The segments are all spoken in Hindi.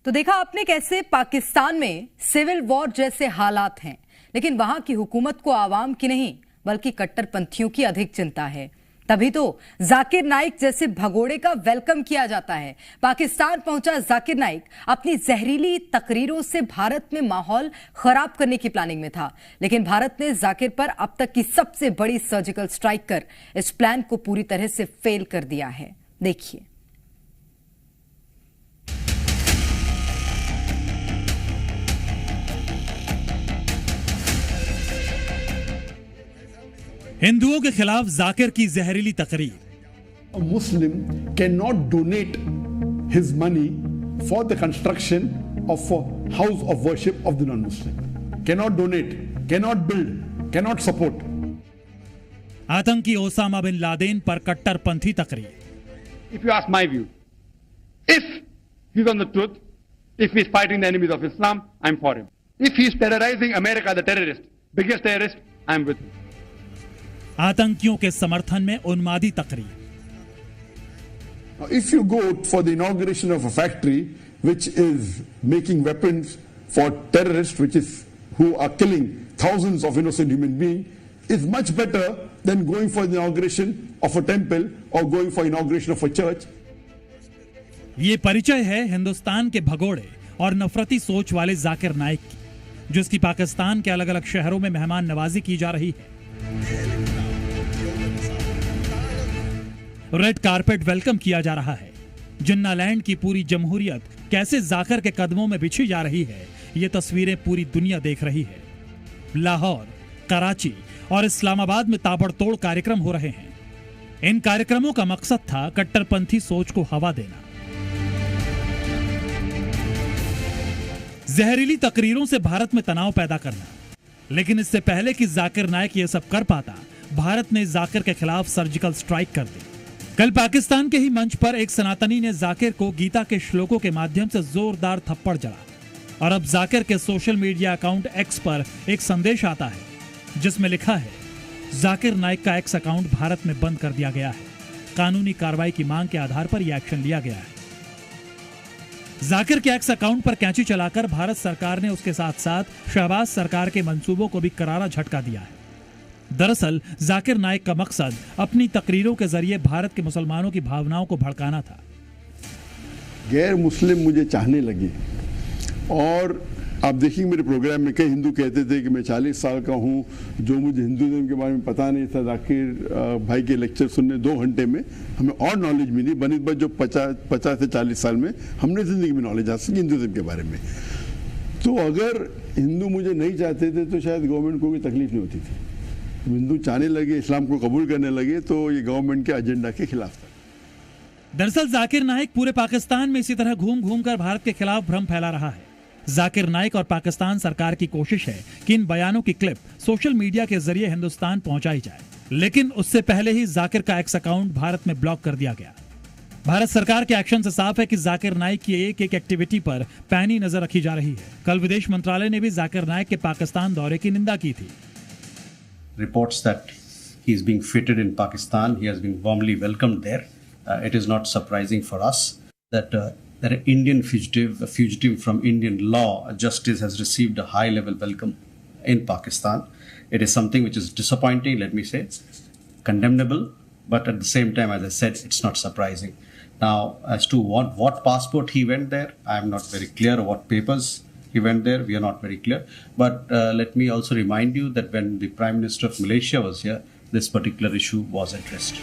तो देखा आपने कैसे पाकिस्तान में सिविल वॉर जैसे हालात हैं, लेकिन वहां की हुकूमत को आवाम की नहीं बल्कि कट्टरपंथियों की अधिक चिंता है। तभी तो जाकिर नाइक जैसे भगोड़े का वेलकम किया जाता है। पाकिस्तान पहुंचा जाकिर नाइक अपनी जहरीली तकरीरों से भारत में माहौल खराब करने की प्लानिंग में था, लेकिन भारत ने जाकिर पर अब तक की सबसे बड़ी सर्जिकल स्ट्राइक कर इस प्लान को पूरी तरह से फेल कर दिया है। देखिए। हिंदुओं के खिलाफ जाकिर की जहरीली तकरीर। A Muslim cannot donate his money for the construction of a house of worship of the non-Muslim. Cannot donate, cannot build, cannot support. आतंकी ओसामा बिन लादेन पर कट्टरपंथी तकरीर। If you ask my view, if he's on the truth, if he's fighting the enemies of Islam, I'm for him. If he's terrorizing America, the terrorist, biggest terrorist, I'm with him. आतंकियों के समर्थन में उन्मादी तकरीर। If you go for the inauguration of a factory which is making weapons for terrorists, which is who are killing thousands of innocent human beings, is much better than going for the inauguration of a temple or going for inauguration of a church. ये परिचय है हिंदुस्तान के भगोड़े और नफरती सोच वाले जाकिर नाइक की, जिसकी पाकिस्तान के अलग अलग शहरों में मेहमान नवाजी की जा रही है। रेड कारपेट वेलकम किया जा रहा है। जिन्नालैंड की पूरी जमहूरियत कैसे जाकिर के कदमों में बिछी जा रही है, ये तस्वीरें पूरी दुनिया देख रही है। लाहौर, कराची और इस्लामाबाद में ताबड़तोड़ कार्यक्रम हो रहे हैं। इन कार्यक्रमों का मकसद था कट्टरपंथी सोच को हवा देना। जहरीली तकरीरों से भारत में तनाव पैदा करना। लेकिन इससे पहले कि जाकिर नाइक ये सब कर पाता, भारत ने जाकिर के खिलाफ सर्जिकल स्ट्राइक कर दी। कल पाकिस्तान के ही मंच पर एक सनातनी ने जाकिर को गीता के श्लोकों के माध्यम से जोरदार थप्पड़ जड़ा और अब जाकिर के सोशल मीडिया अकाउंट एक्स पर एक संदेश आता है जिसमें लिखा है, जाकिर नाइक का एक्स अकाउंट भारत में बंद कर दिया गया है। कानूनी कार्रवाई की मांग के आधार पर यह एक्शन लिया गया है। जाकिर के एक्स अकाउंट पर कैंची चलाकर भारत सरकार ने उसके साथ साथ शहबाज सरकार के मंसूबों को भी करारा झटका दिया है। दरअसल जाकिर नाइक का मकसद अपनी तकरीरों के जरिए भारत के मुसलमानों की भावनाओं को भड़काना था। गैर मुस्लिम मुझे चाहने लगे और आप देखिए मेरे प्रोग्राम में कई हिंदू कहते थे कि मैं 40 साल का हूं, जो मुझे हिंदुज़म के बारे में पता नहीं था। जाकिर भाई के लेक्चर सुनने 2 घंटे में हमें और नॉलेज मिली बनिस्बत जो 50 से 40 साल में हमने ज़िंदगी में नॉलेज हासिल की हिंदुज़म के बारे में। तो अगर हिंदू मुझे नहीं चाहते थे तो शायद गवर्नमेंट को कोई तकलीफ नहीं होती थी। हिंदू चाहने लगे, इस्लाम को कबूल करने लगे, तो ये गवर्नमेंट के एजेंडा के खिलाफ था। दरअसल जाकिर नाइक पूरे पाकिस्तान में इसी तरह घूम घूम कर भारत के खिलाफ भ्रम फैला रहा है। जाकिर नाइक और पाकिस्तान सरकार की कोशिश है कि इन बयानों की क्लिप सोशल मीडिया के जरिए हिंदुस्तान पहुंचाई जाए, लेकिन उससे पहले ही जाकिर का एक्स अकाउंट भारत में ब्लॉक कर दिया गया। भारत सरकार के एक्शन से साफ है कि जाकिर नाइक की एक एक एक्टिविटी पर पैनी नजर रखी जा रही है। कल विदेश मंत्रालय ने भी जाकिर नाइक के पाकिस्तान दौरे की निंदा की थी। Reports that he is being fitted in Pakistan. He has been warmly welcomed there. It is not surprising for us that an Indian fugitive, a fugitive from Indian law, justice, has received a high-level welcome in Pakistan. It is something which is disappointing, let me say, condemnable, but at the same time, as I said, it's not surprising. Now, as to what passport he went there, I am not very clear. What papers he went there, we are not very clear. But let me also remind you that when the Prime Minister of Malaysia was here, this particular issue was addressed.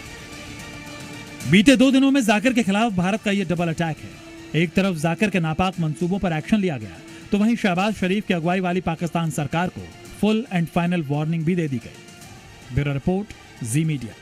बीते 2 दिनों में जाकिर के खिलाफ भारत का ये डबल अटैक है। एक तरफ जाकिर के नापाक मंसूबों पर एक्शन लिया गया, तो वहीं शहबाज शरीफ की अगुवाई वाली पाकिस्तान सरकार को फुल एंड फाइनल वार्निंग भी दे दी गई। ब्यूरो रिपोर्ट, जी मीडिया।